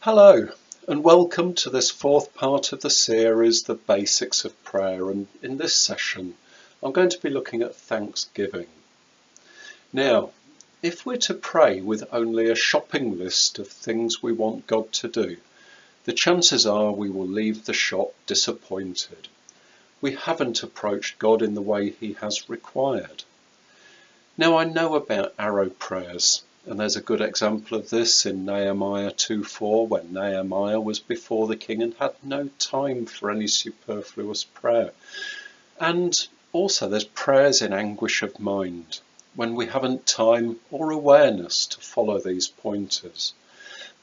Hello, and welcome to this fourth part of the series, The Basics of Prayer. And in this session, I'm going to be looking at thanksgiving. Now, if we're to pray with only a shopping list of things we want God to do, the chances are we will leave the shop disappointed. We haven't approached God in the way He has required. Now, I know about arrow prayers. And there's a good example of this in Nehemiah 2:4, when Nehemiah was before the king and had no time for any superfluous prayer. And also there's prayers in anguish of mind, when we haven't time or awareness to follow these pointers.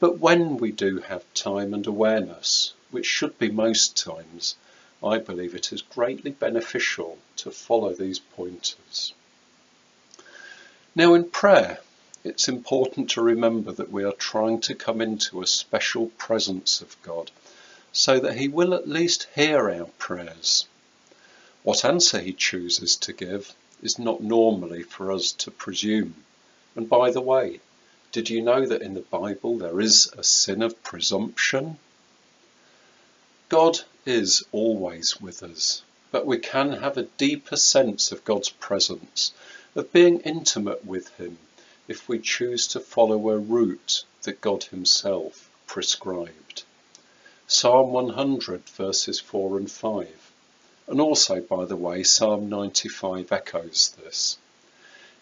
But when we do have time and awareness, which should be most times, I believe it is greatly beneficial to follow these pointers. Now, in prayer, it's important to remember that we are trying to come into a special presence of God, so that He will at least hear our prayers. What answer He chooses to give is not normally for us to presume. And by the way, did you know that in the Bible there is a sin of presumption? God is always with us, but we can have a deeper sense of God's presence, of being intimate with Him, if we choose to follow a route that God Himself prescribed. Psalm 100 verses 4 and 5. And also, by the way, Psalm 95 echoes this.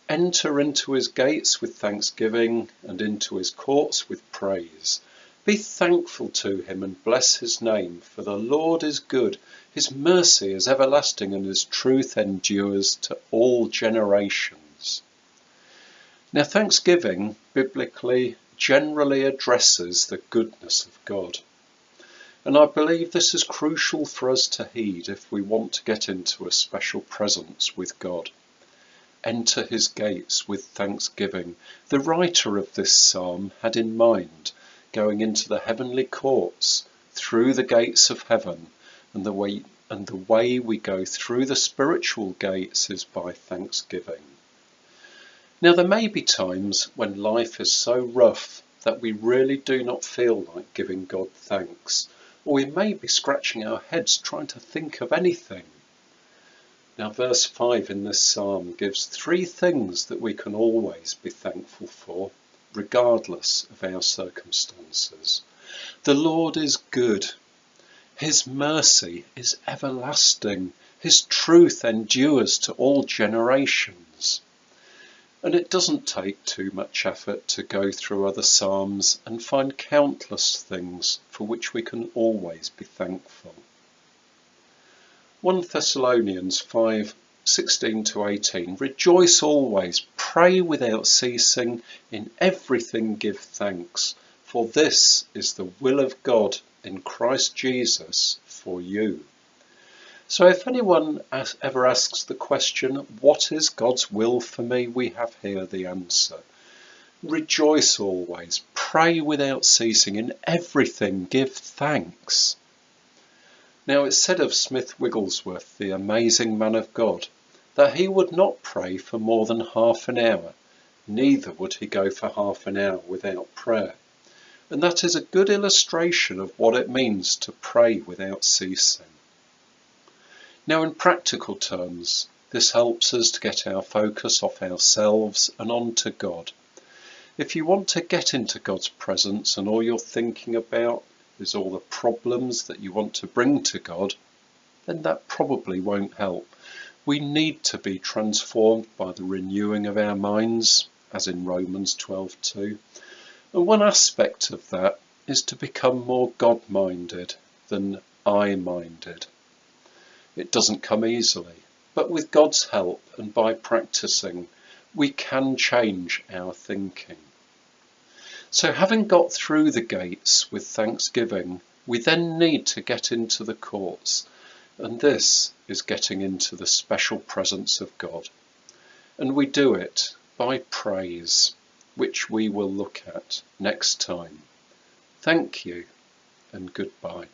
Enter into His gates with thanksgiving and into His courts with praise. Be thankful to Him and bless His name, for the Lord is good. His mercy is everlasting and His truth endures to all generations. Now, thanksgiving biblically generally addresses the goodness of God. And I believe this is crucial for us to heed if we want to get into a special presence with God. Enter His gates with thanksgiving. The writer of this psalm had in mind going into the heavenly courts through the gates of heaven, and the way we go through the spiritual gates is by thanksgiving. Now, there may be times when life is so rough that we really do not feel like giving God thanks, or we may be scratching our heads trying to think of anything. Now, verse 5 in this psalm gives 3 things that we can always be thankful for, regardless of our circumstances. The Lord is good. His mercy is everlasting. His truth endures to all generations. And it doesn't take too much effort to go through other psalms and find countless things for which we can always be thankful. 1 Thessalonians 5:16-18. Rejoice always, pray without ceasing, in everything give thanks, for this is the will of God in Christ Jesus for you. So if anyone ever asks the question, what is God's will for me? We have here the answer. Rejoice always, pray without ceasing, in everything give thanks. Now, it's said of Smith Wigglesworth, the amazing man of God, that he would not pray for more than half an hour, neither would he go for half an hour without prayer. And that is a good illustration of what it means to pray without ceasing. Now, in practical terms, this helps us to get our focus off ourselves and onto God. If you want to get into God's presence and all you're thinking about is all the problems that you want to bring to God, then that probably won't help. We need to be transformed by the renewing of our minds, as in Romans 12:2. And one aspect of that is to become more God-minded than I-minded. It doesn't come easily, but with God's help and by practicing, we can change our thinking. So having got through the gates with thanksgiving, we then need to get into the courts, and this is getting into the special presence of God. And we do it by praise, which we will look at next time. Thank you and goodbye.